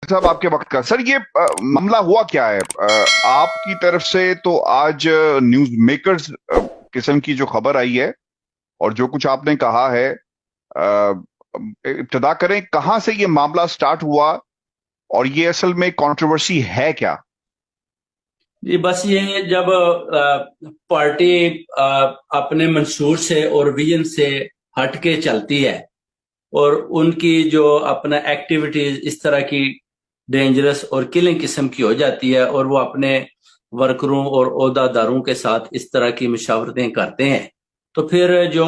साहब आपके वक्त का सर, ये मामला हुआ क्या है आपकी तरफ से? तो आज न्यूज मेकर्स किस्म की जो खबर आई है और जो कुछ आपने कहा है, इब्तदा करें कहां से ये मामला स्टार्ट हुआ और ये असल में कंट्रोवर्सी है क्या? जी बस ये जब पार्टी अपने मंशूर से और विजन से हट के चलती है और उनकी जो अपना एक्टिविटीज इस तरह की डेंजरस और किलिंग किस्म की हो जाती है और वो अपने वर्करों और ओहदादारों के साथ इस तरह की मशावरतें करते हैं, तो फिर जो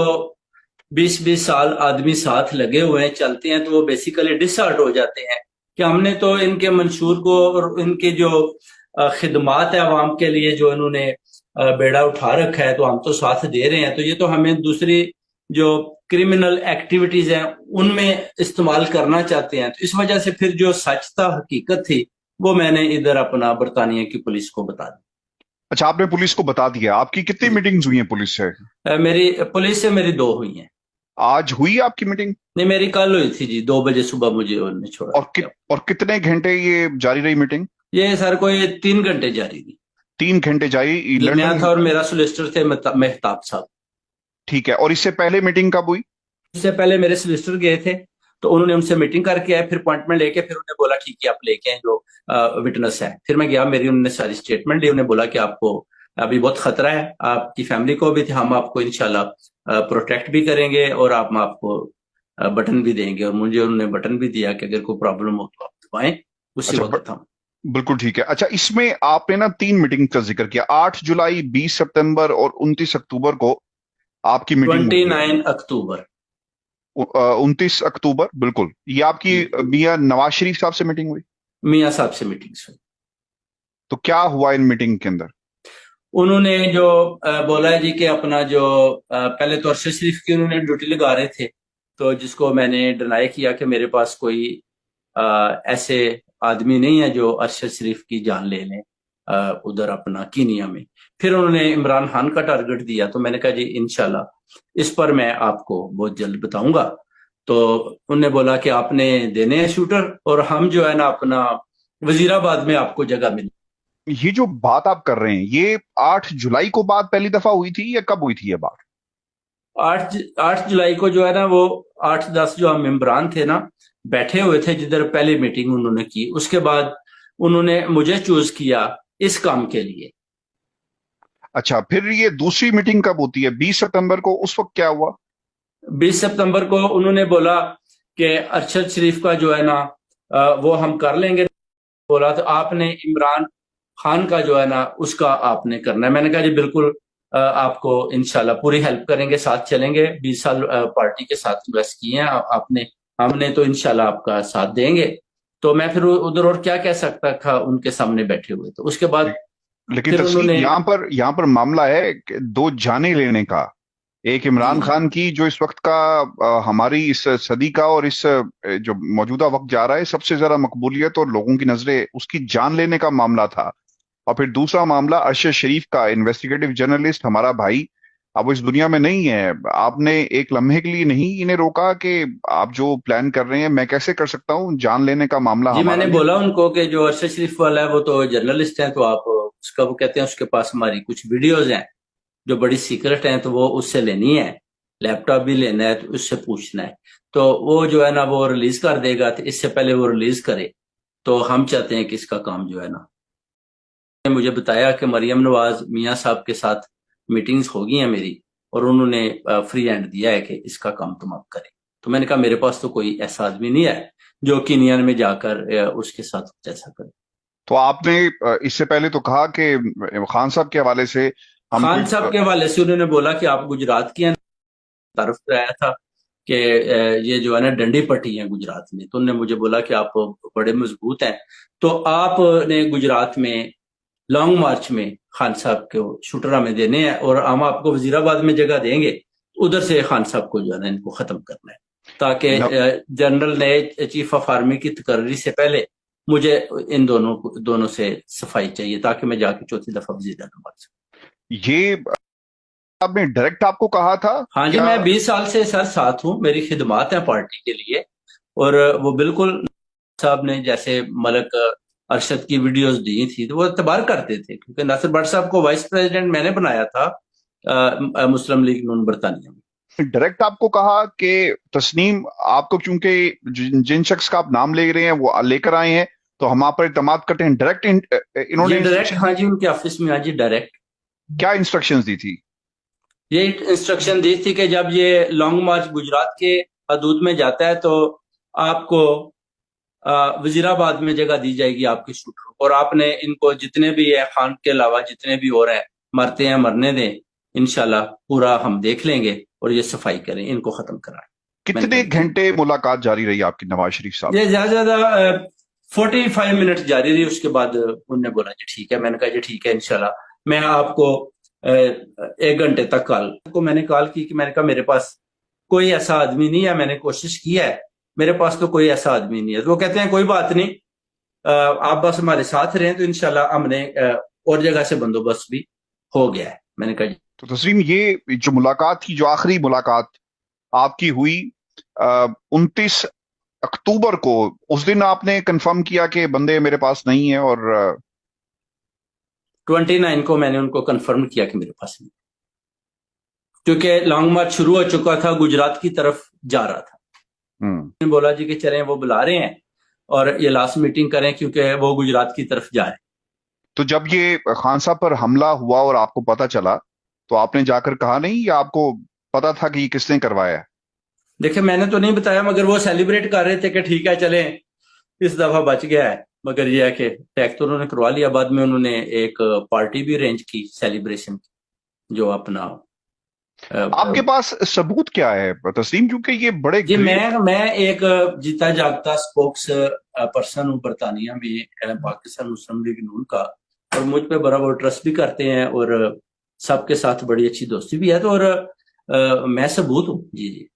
20-20 साल आदमी साथ लगे हुए हैं चलते हैं, तो वो बेसिकली डिसहार्ट हो जाते हैं कि हमने तो इनके मंशूर को और इनके जो खिदमात है आवाम के लिए जो इन्होंने बेड़ा उठा रखा है, तो हम तो साथ दे रहे हैं, तो ये तो हमें दूसरी जो क्रिमिनल एक्टिविटीज हैं उनमें इस्तेमाल करना चाहते हैं। तो इस वजह से फिर जो सच था, हकीकत थी, वो मैंने इधर अपना बरतानिया की पुलिस को बता दी। अच्छा, आपने पुलिस को बता दिया। आपकी कितनी मीटिंग्स हुई हैं पुलिस से? मेरी पुलिस से मेरी 2 हुई हैं। आज हुई आपकी मीटिंग? नहीं, मेरी कल हुई थी जी, 2 बजे सुबह मुझे उन्होंने छोड़ा। और कितने घंटे ये जारी रही मीटिंग? ये सर कोई 3 घंटे जारी थी। 3 घंटे जारी जी, मैं लंदन? था और मेरा सोलिसिटर थे मेहताब साहब। ठीक है। और इससे पहले मीटिंग कब हुई? इससे पहले मेरे सोलिसिटर गए थे, तो उन्होंने उनसे मीटिंग करके आए, फिर अपॉइंटमेंट लेके फिर उन्हें बोला ठीक है आप लेके आए जो विटनेस है। फिर मैं गया, मेरी उन्होंने सारी स्टेटमेंट ली, उन्हें बोला कि आपको अभी बहुत खतरा है, आपकी फैमिली को भी, हम आपको इंशाल्लाह प्रोटेक्ट भी करेंगे और हम आपको बटन भी देंगे, और मुझे उन्होंने बटन भी दिया कि अगर कोई प्रॉब्लम हो तो आप दबाएं। उसी अच्छा, वक्त हम बिल्कुल ठीक है। अच्छा, इसमें आपने ना 3 मीटिंग का जिक्र किया, 8 जुलाई, 20 सितंबर और 29 अक्टूबर को आपकी मीटिंग हुई है। 29 अक्टूबर 29 अक्टूबर, बिल्कुल। ये आपकी जी, मियां नवाज शरीफ साहब से मीटिंग हुई? मियाँ साहब से मीटिंग हुई। तो क्या हुआ इन मीटिंग के अंदर? उन्होंने जो बोला है जी कि अपना जो पहले तो अरशद शरीफ की उन्होंने ड्यूटी लगा रहे थे, तो जिसको मैंने डिनाई किया कि मेरे पास कोई ऐसे आदमी नहीं है जो अरशद शरीफ की जान ले लें उधर अपना कीनिया में। फिर उन्होंने इमरान खान का टारगेट दिया, तो मैंने कहा जी इंशाल्लाह इस पर मैं आपको बहुत जल्द बताऊंगा। तो उन्होंने बोला कि आपने देने हैं शूटर और हम जो है ना अपना वजीराबाद में आपको जगह मिली। ये जो बात आप कर रहे हैं, ये 8 जुलाई को बात पहली दफा हुई थी या कब हुई थी ये बात? 8 जुलाई को जो है ना वो 8-10 जो हम मेंबरान थे ना बैठे हुए थे जिधर पहले मीटिंग उन्होंने की, उसके बाद उन्होंने मुझे चूज किया इस काम के लिए। अच्छा, फिर ये दूसरी मीटिंग कब होती है? 20 सितंबर को, उस वक्त क्या हुआ? 20 सितंबर को उन्होंने बोला कि अरशद शरीफ का जो है ना वो हम कर लेंगे। बोला तो आपने इमरान खान का जो है ना उसका आपने करना है। मैंने कहा जी बिल्कुल, आपको इंशाल्लाह पूरी हेल्प करेंगे, साथ चलेंगे, 20 साल पार्टी के साथ इन्वेस्ट किए हैं आपने, हमने तो इंशाल्लाह आपका साथ देंगे। तो मैं फिर उधर और क्या कह सकता था उनके सामने बैठे हुए, तो उसके बाद लेकिन फिर तस्लीम, उन्होंने यहाँ पर मामला है कि दो जाने लेने का। एक जी इमरान जी खान की, जो इस वक्त का हमारी इस सदी का और इस जो मौजूदा वक्त जा रहा है, सबसे ज्यादा मकबूलियत और लोगों की नजरें उसकी जान लेने का मामला था। और फिर दूसरा मामला अरशद शरीफ का, इन्वेस्टिगेटिव जर्नलिस्ट, हमारा भाई, अब वो इस दुनिया में नहीं है। आपने एक लम्हे के लिए नहीं इन्हें रोका कि आप जो प्लान कर रहे हैं मैं कैसे कर सकता हूँ? जान लेने का मामला जी, हमारा मैंने नहीं। बोला उनको कि जो अरशद शरीफ वाला है वो तो जर्नलिस्ट है, तो आप उसका, वो कहते हैं उसके पास हमारी कुछ वीडियोज हैं जो बड़ी सीक्रेट हैं, तो वो उससे लेनी है, लैपटॉप भी लेना है, तो उससे पूछना है। तो वो जो है ना वो रिलीज कर देगा, तो इससे पहले वो रिलीज करे, तो हम चाहते हैं कि इसका काम जो है ना, मुझे बताया कि मरियम नवाज मियाँ साहब के साथ मीटिंग्स हो गई हैं मेरी, और उन्होंने फ्री हैंड दिया है कि इसका काम तुम अब करें। तो मैंने कहा मेरे पास तो कोई ऐसा आदमी नहीं है जो किनियन में जाकर उसके साथ कुछ ऐसा करे। तो आपने इससे पहले तो कहा कि खान साहब के हवाले से हम कोई खान साहब के हवाले से उन्होंने बोला कि आप गुजरात की हैं, तारुफ कराया था कि ये जो है ना डंडी पट्टी है गुजरात में, तो उन्होंने मुझे बोला कि आप बड़े मजबूत हैं, तो आपने गुजरात में लॉन्ग मार्च में खान साहब को शुटरा में देने हैं और हम आपको वजीराबाद में जगह देंगे, उधर से खान साहब को जो है ना इनको खत्म करना है, ताकि न, जनरल नए चीफ ऑफ आर्मी की तकर्री से पहले मुझे इन दोनों से सफाई चाहिए, ताकि मैं जाके चौथी दफा वजीराबाद बन सकूं। ये आपने डायरेक्ट आपको कहा था हाँ जी, या? मैं 20 साल से सर साथ हूँ, मेरी खिदमात है पार्टी के लिए, और वो बिल्कुल साहब ने जैसे मलक अरशद की वीडियोस दी थी तो वो एतबार करते थे, क्योंकि नासिर भट्ट साहब को वाइस प्रेसिडेंट मैंने बनाया था मुस्लिम लीग नून बरतानिया में। डायरेक्ट आपको कहा कि तस्नीम आपको, क्योंकि जिन शख्स का आप नाम ले रहे हैं वो लेकर आए हैं तो हम आप पर इत्मीनान करते हैं, डायरेक्ट इन्होंने ये डायरेक्ट, हाँ जी, उनके ऑफिस में, हाँ जी, डायरेक्ट। क्या इंस्ट्रक्शंस दी थी? ये इंस्ट्रक्शन दी थी कि जब ये लॉन्ग मार्च गुजरात के हदूद में जाता है तो आपको वजीराबाद में जगह दी जाएगी आपके शूटर, और आपने इनको जितने भी है, खान के अलावा जितने भी और हैं, मरते हैं मरने दें, इंशाल्लाह पूरा हम देख लेंगे और ये सफाई करें, इनको खत्म कराएं। कितने घंटे मुलाकात जारी रही आपकी नवाज शरीफ साहब? ये ज्यादा 45 मिनट जारी रही। उसके बाद उन्होंने बोला जी ठीक है। मैंने कहा जी ठीक है, इंशाल्लाह मैं आपको 1 घंटे तक कॉल को मैंने कॉल की कि मैंने कहा मेरे पास कोई ऐसा आदमी नहीं है, मैंने कोशिश की है, मेरे पास तो कोई ऐसा आदमी नहीं है। तो वो कहते हैं कोई बात नहीं, आप बस हमारे साथ रहें, तो इंशाल्लाह हमने और जगह से बंदोबस्त भी हो गया है। मैंने कहा तो तस्लीम, ये जो मुलाकात की, जो आखिरी मुलाकात आपकी हुई 29 अक्टूबर को, उस दिन आपने कंफर्म किया कि बंदे मेरे पास नहीं है, और 29 को मैंने उनको कंफर्म किया कि मेरे पास नहीं, क्योंकि लॉन्ग मार्च शुरू हो चुका था, गुजरात की तरफ जा रहा था। मैंने बोला जी कि चलें, वो बुला रहे हैं और ये लास्ट मीटिंग करें क्योंकि वो गुजरात की तरफ जा रहे हैं। तो जब ये खान साहब पर हमला हुआ और आपको पता चला तो आपने जाकर कहा नहीं, या आपको पता था कि ये किसने करवाया? देखिए, मैंने तो नहीं बताया, मगर वो सेलिब्रेट कर रहे थे कि ठीक है चलें, इस दफा बच गया है। मगर ये है कि टैग तो उन्होंने करवा लिया। बाद में उन्होंने एक पार्टी भी अरेंज की सेलिब्रेशन की, जो अपना आपके पास सबूत क्या है तस्लीम, क्योंकि ये बड़े जी मैं एक जीता जागता स्पोक्स पर्सन हूँ बरतानिया में पाकिस्तान मुस्लिम लीग नून का, और मुझ पे बड़ा वो ट्रस्ट भी करते हैं और सबके साथ बड़ी अच्छी दोस्ती भी है, तो और मैं सबूत हूँ जी जी।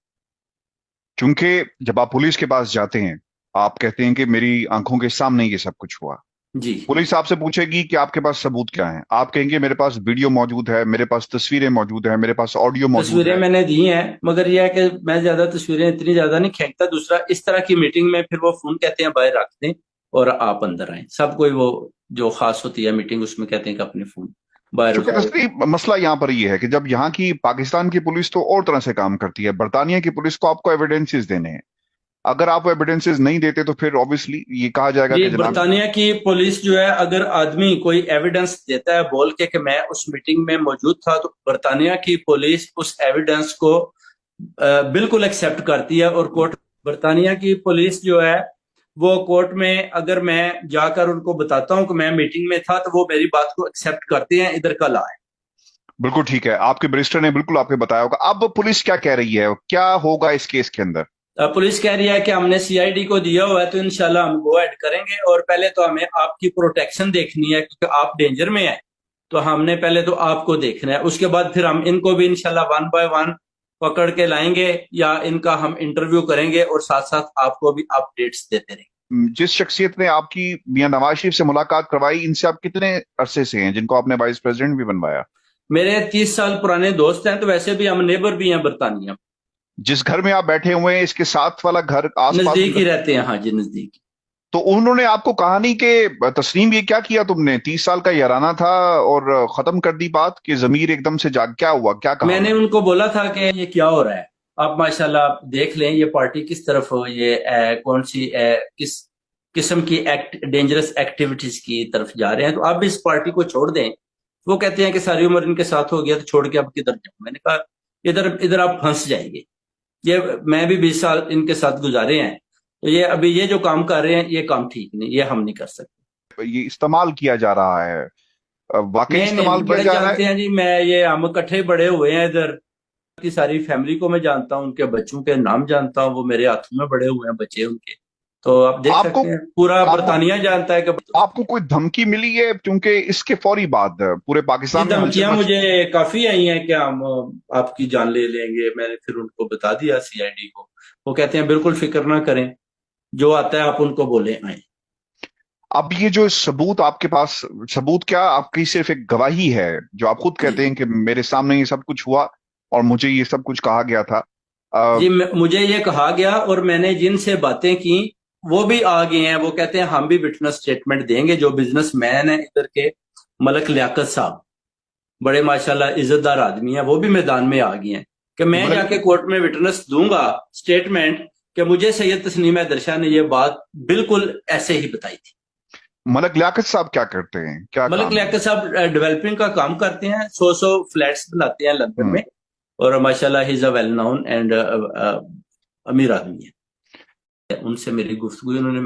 क्योंकि जब आप पुलिस के पास जाते हैं आप कहते हैं कि मेरी आंखों के सामने ये सब कुछ हुआ जी। पुलिस आपसे पूछेगी कि आपके पास सबूत क्या है, आप कहेंगे मेरे पास वीडियो मौजूद है, मेरे पास तस्वीरें मौजूद है, मेरे पास ऑडियो मौजूद है। तस्वीरें मैंने दी हैं, मगर यह है कि मैं ज्यादा तस्वीरें इतनी ज्यादा नहीं खींचता। दूसरा, इस तरह की मीटिंग में फिर वो फोन कहते हैं बाहर रख दें और आप अंदर आए। सब कोई वो जो खास होती है मीटिंग, उसमें कहते हैं कि अपने फोन बाहर। क्योंकि तस्लीम, मसला यहाँ पर ये है कि जब यहाँ की पाकिस्तान की पुलिस तो और तरह से काम करती है, बरतानिया की पुलिस को आपको एविडेंसेस देने हैं, अगर आप एविडेंसेस नहीं देते तो फिर ऑब्वियसली ये कहा जाएगा कि बरतानिया की पुलिस जो है, अगर आदमी कोई एविडेंस देता है बोल के कि मैं उस मीटिंग में मौजूद था, तो बरतानिया की पुलिस उस एविडेंस को बिल्कुल एक्सेप्ट करती है। और कोर्ट, बरतानिया की पुलिस जो है वो कोर्ट में अगर मैं जाकर उनको बताता हूं कि मैं मीटिंग में था, तो वो मेरी बात को एक्सेप्ट करते हैं, इधर कल आए। बिल्कुल ठीक है, आपके बैरिस्टर ने बिल्कुल आपको बताया होगा। अब पुलिस क्या कह रही है, क्या होगा इस केस के अंदर? पुलिस कह रही है कि हमने सीआईडी को दिया हुआ है, तो इंशाल्लाह हम गो एड करेंगे, और पहले तो हमें आपकी प्रोटेक्शन देखनी है, क्योंकि आप डेंजर में हैं, तो हमने पहले तो आपको देखना है। उसके बाद फिर हम इनको भी इंशाल्लाह 1 बाय 1 पकड़ के लाएंगे, या इनका हम इंटरव्यू करेंगे और साथ साथ आपको भी अपडेट्स देते रहेंगे। जिस शख्सियत ने आपकी मियां नवाज शरीफ से मुलाकात करवाई, इनसे आप कितने अरसे से हैं, जिनको आपने वाइस प्रेसिडेंट भी बनवाया? मेरे 30 साल पुराने दोस्त हैं, तो वैसे भी हम नेबर भी हैं बरतानिया। जिस घर में आप बैठे हुए हैं, इसके साथ वाला घर आसपास नजदीक ही रहते हैं। हाँ जी, नजदीक। तो उन्होंने आपको कहा नहीं कि तस्लीम ये क्या किया तुमने, 30 साल का याराना था और खत्म कर दी बात, कि जमीर एकदम से जाग, क्या हुआ, क्या कहा? मैंने उनको बोला था कि ये क्या हो रहा है, आप माशाल्लाह देख लें, ये पार्टी किस तरफ ये कौन सी किस किस्म की डेंजरस एक्टिविटीज की तरफ जा रहे हैं, तो आप भी इस पार्टी को छोड़ दें। वो कहते हैं कि सारी उम्र इनके साथ हो गया, तो छोड़ के अब किधर जाऊं। मैंने कहा इधर इधर आप फंस जाएंगे। ये मैं भी 20 साल इनके साथ गुजारे हैं, तो ये अभी ये जो काम कर रहे हैं ये काम ठीक नहीं, ये हम नहीं कर सकते। ये इस्तेमाल किया जा रहा है, वाकई इस्तेमाल किया जा रहा है? हैं जी, हम इकट्ठे बड़े हुए हैं इधर की सारी फैमिली को मैं जानता हूँ, उनके बच्चों के नाम जानता हूँ, वो मेरे हाथों में बड़े हुए हैं बच्चे उनके, तो आप देख सकते हैं पूरा बरतानिया जानता है कि आपको कोई धमकी मिली है? क्योंकि इसके फौरी बाद पूरे पाकिस्तान में धमकियां मुझे काफी आई हैं कि हम आपकी जान ले लेंगे। मैंने फिर उनको बता दिया सीआईडी को, वो कहते हैं बिल्कुल फिक्र ना करें, जो आता है आप उनको बोले आए। अब ये जो सबूत आपके पास, सबूत क्या, आपकी सिर्फ एक गवाही है जो आप खुद कहते हैं कि मेरे सामने ये सब कुछ हुआ और मुझे ये सब कुछ कहा गया था? जी, मुझे ये कहा गया, और मैंने जिनसे बातें की وہ بھی آ گئے ہیں, وہ کہتے ہیں ہم بھی وٹنس اسٹیٹمنٹ دیں گے. جو بزنس مین ہیں ادھر کے ملک لیاقت صاحب, بڑے ماشاءاللہ عزت دار آدمی ہیں, وہ بھی میدان میں آ گئے ہیں کہ میں جا کے کورٹ میں وٹنس دوں گا اسٹیٹمنٹ کہ مجھے سید تسنیم حیدر شاہ نے یہ بات بالکل ایسے ہی بتائی تھی. ملک لیاقت صاحب کیا کرتے ہیں, کیا ملک کام لیاقت صاحب ڈیولپنگ کا کام کرتے ہیں, 100 فلیٹس بناتے ہیں لندن میں, اور ماشاءاللہ ہی از اے ویل نون اینڈ امیر آدمی ہے. ان سے میری گفتگو, انہوں نے